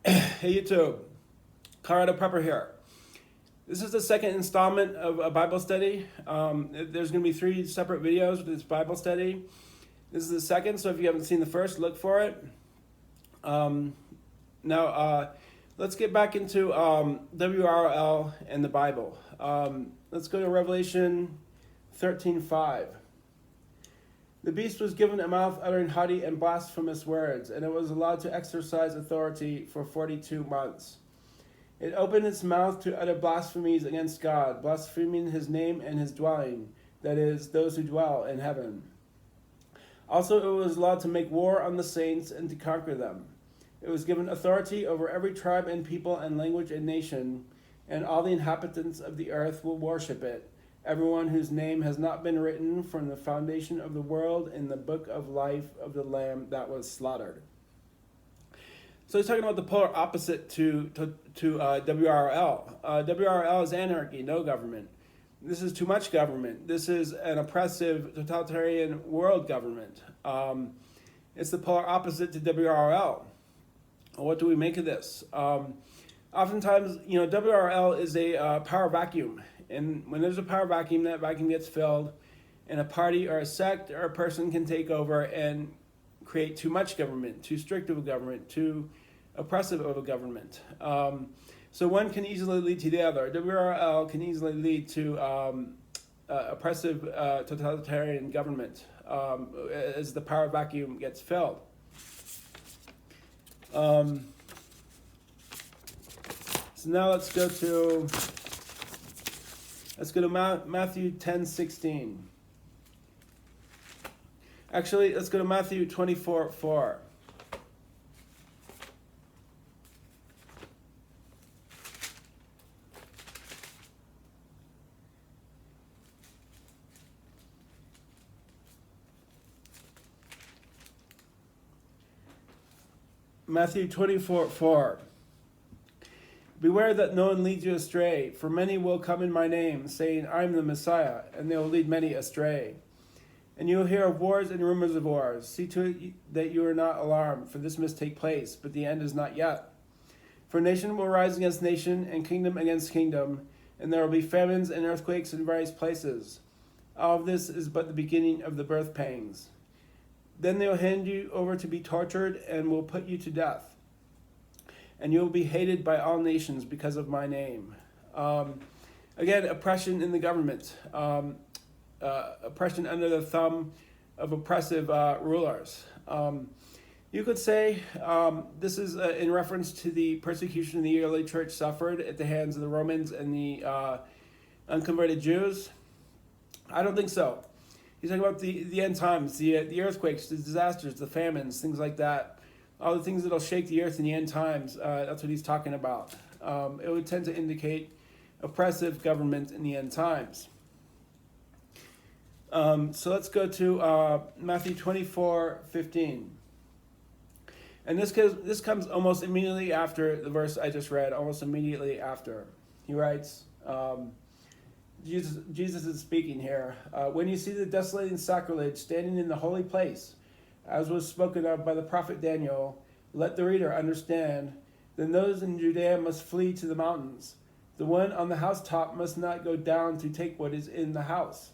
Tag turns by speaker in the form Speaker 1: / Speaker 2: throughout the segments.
Speaker 1: Hey YouTube, Colorado Prepper here. This is the second installment of a Bible study. There's going to be 3 separate videos with this Bible study. This is the second, so if you haven't seen the first, look for it. Now, let's get back into WRL and the Bible. Let's go to Revelation 13:5. The beast was given a mouth uttering haughty and blasphemous words, and it was allowed to exercise authority for 42 months. It opened its mouth to utter blasphemies against God, blaspheming his name and his dwelling, that is, those who dwell in heaven. Also, it was allowed to make war on the saints and to conquer them. It was given authority over every tribe and people and language and nation, and all the inhabitants of the earth will worship it, everyone whose name has not been written from the foundation of the world in the book of life of the Lamb that was slaughtered. So he's talking about the polar opposite to WRL. WRL is anarchy, no government. This is too much government. This is an oppressive, totalitarian world government. It's the polar opposite to WRL. What do we make of this? Oftentimes, WRL is a power vacuum. And when there's a power vacuum, that vacuum gets filled, and a party or a sect or a person can take over and create too much government, too strict of a government, too oppressive of a government. So one can easily lead to the other. WRL can easily lead to oppressive totalitarian government as the power vacuum gets filled. So now let's go to Matthew 10:16. Actually, let's go to Matthew 24:4. Matthew 24:4. Beware that no one leads you astray, for many will come in my name, saying, I am the Messiah, and they will lead many astray. And you will hear of wars and rumors of wars. See to it that you are not alarmed, for this must take place, but the end is not yet. For nation will rise against nation, and kingdom against kingdom, and there will be famines and earthquakes in various places. All of this is but the beginning of the birth pangs. Then they will hand you over to be tortured, and will put you to death. And you will be hated by all nations because of my name. Again, oppression in the government. Oppression under the thumb of oppressive rulers. You could say this is in reference to the persecution the early church suffered at the hands of the Romans and the unconverted Jews. I don't think so. He's talking about the end times, the earthquakes, the disasters, the famines, things like that. All the things that will shake the earth in the end times, that's what he's talking about. It would tend to indicate oppressive government in the end times. So let's go to Matthew 24:15. And this comes almost immediately after the verse I just read, almost immediately after. He writes, Jesus is speaking here. When you see the desolating sacrilege standing in the holy place, as was spoken of by the prophet Daniel, let the reader understand. Then those in Judea must flee to the mountains. The one on the housetop must not go down to take what is in the house.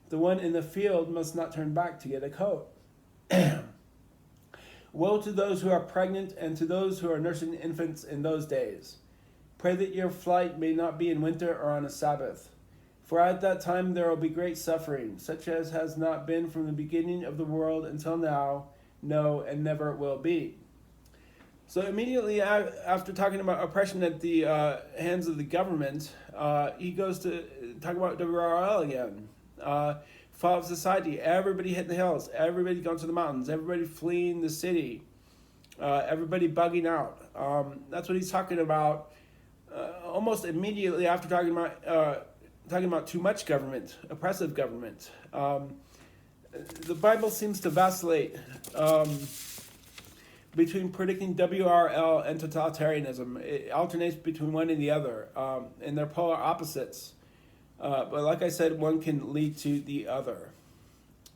Speaker 1: The one in the field must not turn back to get a coat. Woe to those who are pregnant and to those who are nursing infants in those days. Pray that your flight may not be in winter or on a Sabbath. For at that time there will be great suffering, such as has not been from the beginning of the world until now, no, and never will be. So immediately after talking about oppression at the hands of the government, he goes to talk about WRL again. Fall of society, everybody hit the hills, everybody going to the mountains, everybody fleeing the city, everybody bugging out. That's what he's talking about almost immediately after talking about too much government, oppressive government. The Bible seems to vacillate between predicting WRL and totalitarianism. It alternates between one and the other, and they're polar opposites. But like I said, one can lead to the other.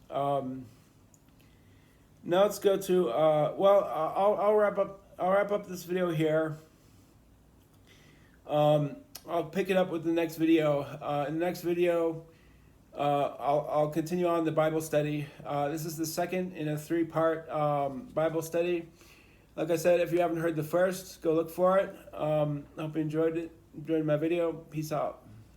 Speaker 1: Now let's go to, I'll wrap up I'll wrap up this video here. I'll pick it up with the next video. In the next video, I'll continue on the Bible study. This is the second in a 3-part Bible study. Like I said, if you haven't heard the first, go look for it. I hope you enjoyed my video. Peace out.